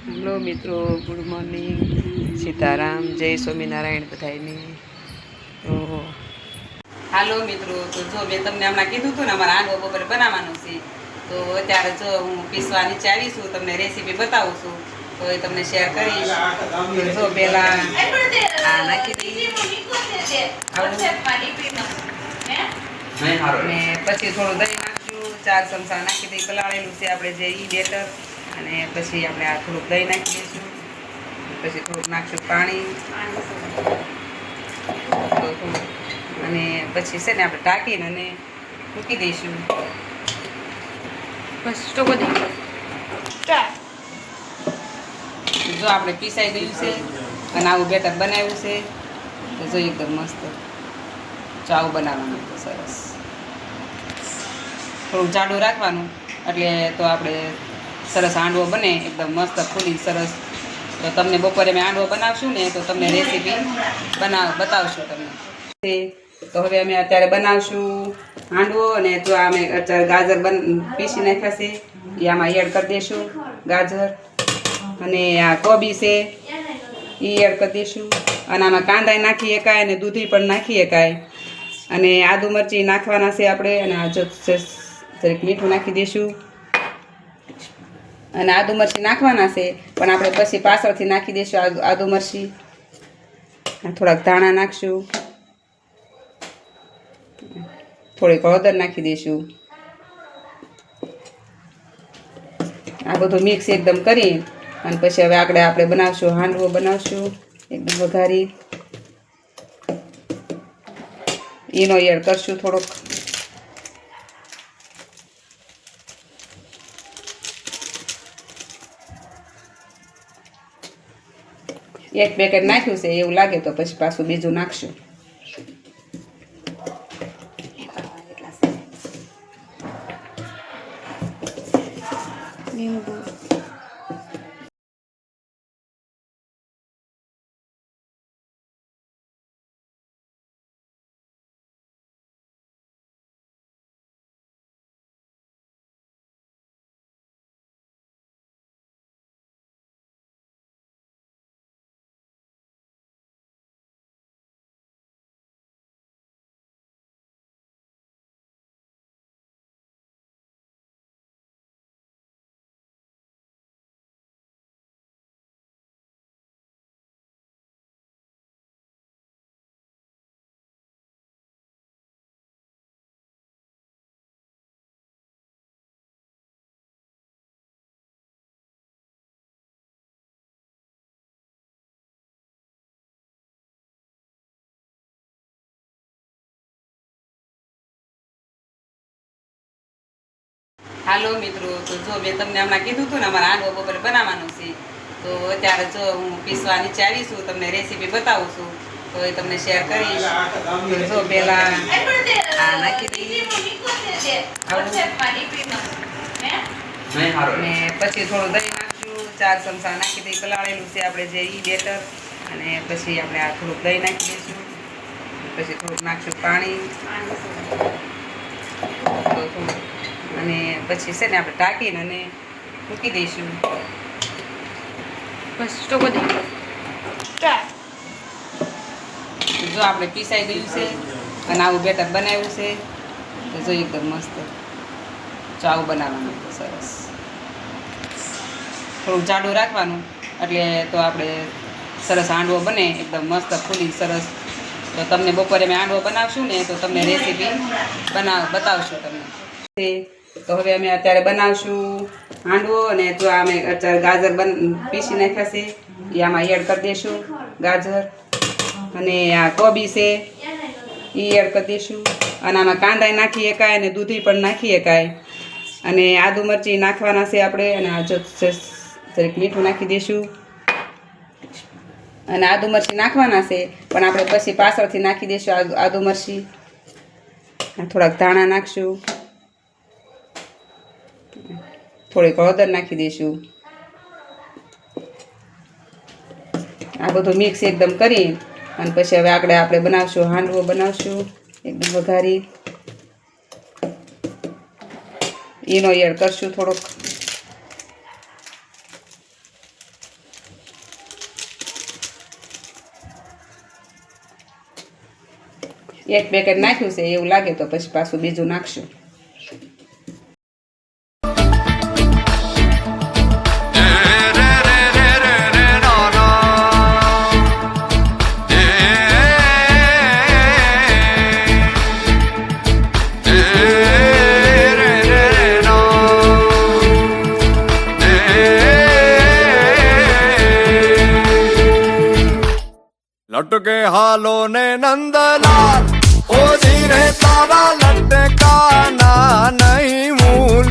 Hello મિત્રો, good morning, Sitaram, જય સ્વામિનારાયણ બધાને. તો હાલો મિત્રો, તો જો મેં તમને હમણાં કીધું હતું ને અમારા આંડવો બપોરે બનાવવાનું છે. તો અત્યારે જો હું પીસવા નીચે આવી છું, તમને રેસીપી બતાવું છું, તો એ તમને શેર કરીશ. તો જો પહેલાં આ નાખી દઈએ ને પછી થોડું દહીં નાખશું, 4 ચમચા નાખી દઈ, કલાળેલું છે આપણે જે ઈ બેટર. અને પછી આપણે આ થોડુંક દહીં નાખી દઈશું, પછી થોડુંક નાખશું પાણી, અને પછી છે ને આપણે ઢાંકીને અને મૂકી દઈશું. બસ સ્ટોપ દઈ. જો આપણે પીસાઈ ગયું છે અને આવું બેટર બનાવ્યું છે, તો જો એકદમ મસ્ત ચાવ બનાવવાનું. તો સરસ થોડુંક જાડું રાખવાનું, એટલે તો આપણે સરસ હાંડવો બને એકદમ મસ્ત ફૂલી સરસ. તો તમને બપોરે મેં હાંડવો બનાવશું ને, તો તમને રેસીપી બતાવશું તમને. તો હવે અમે અત્યારે બનાવશું હાંડવો, અને જો અમે અત્યારે ગાજર પીસી નાખ્યા છે એ આમાં એડ કરી દઈશું. ગાજર અને આ કોબી છે એ એડ કરી દઈશું. અને આમાં કાંદા નાખી શકાય અને દૂધી પણ નાખી શકાય. અને આદુ મરચી નાખવાના છે આપણે. અને આ જરીક મીઠું નાખી દઈશું. અને આદુ મરચી નાખવાના છે, પણ આપણે પછી પાછળથી નાખી દઈશું આદુ મરચી. થોડાક ધાણા નાખશું, થોડીક હળદર નાખી દઈશું. આ બધું મિક્સ એકદમ કરી અને પછી હવે આપણે બનાવશું હાંડવો બનાવશું એકદમ વઘારી. ઈનો એડ કરશું થોડોક. એક પેકેટ નાખ્યું છે એવું લાગે તો પછી પાછું બીજું નાખશું. હાલો મિત્રો, તો જો મેં તમને હમણાં કીધું હતું ને અમારા હાંડવો બપોરે બનાવવાનું છે. તો અત્યારે જો હું પીસવા નીચે આવી છું, તમને રેસીપી બતાવું છું, તો એ તમને શેર કરીશ. તો જો પહેલાં આ નાખી દઈએ ને પછી થોડું દહીં નાખશું, 4 ચમચા નાખી દઈ, કલાળેલું છે આપણે જે ઈ બેટર. અને પછી આપણે આ થોડુંક દહીં નાખી દઈશું, પછી થોડુંક નાખશું પાણી, અને પછી છે ને આપણે ઢાંકીને અને મૂકી દઈશું. બસ સ્ટોપ દઈ. જો આપણે પીસાઈ ગયું છે અને આવું બેટર બનાવ્યું છે, તો જો એકદમ મસ્ત ચાવ બનાવવાનું. તો સરસ થોડુંક જાડું રાખવાનું, એટલે તો આપણે સરસ હાંડવો બને એકદમ મસ્ત ફૂલી સરસ. તો તમને બપોરે મેં હાંડવો બનાવશું ને, તો તમને રેસીપી બતાવશું તમને. તો હવે અમે અત્યારે બનાવશું હાંડવો, અને જો અમે અત્યારે ગાજર પીસી નાખ્યા છે એ આમાં એડ કરી દઈશું. ગાજર અને આ કોબી છે એ એડ કરી દઈશું. અને આમાં કાંદા નાખી શકાય અને દૂધી પણ નાખી શકાય. અને આદુ મરચી નાખવાના છે આપણે. અને આ જરીક મીઠું નાખી દઈશું. અને આદુ મરચી નાખવાના છે, પણ આપણે પછી પાછળથી નાખી દઈશું આદુ મરચી. થોડાક ધાણા નાખશું, થોડીક હળદર નાખી દઈશું. આ બધું મિક્સ એકદમ કરી અને પછી હવે આપણે બનાવશું હાંડવો બનાવશું એકદમ વઘારી. ઈનો એડ કરશું થોડોક. એક પેકેટ નાખ્યું છે એવું લાગે તો પછી પાછું બીજું નાખશું. लटके हालो ने नंदलाल ओ धीरे तारा लटकाना नहीं मूल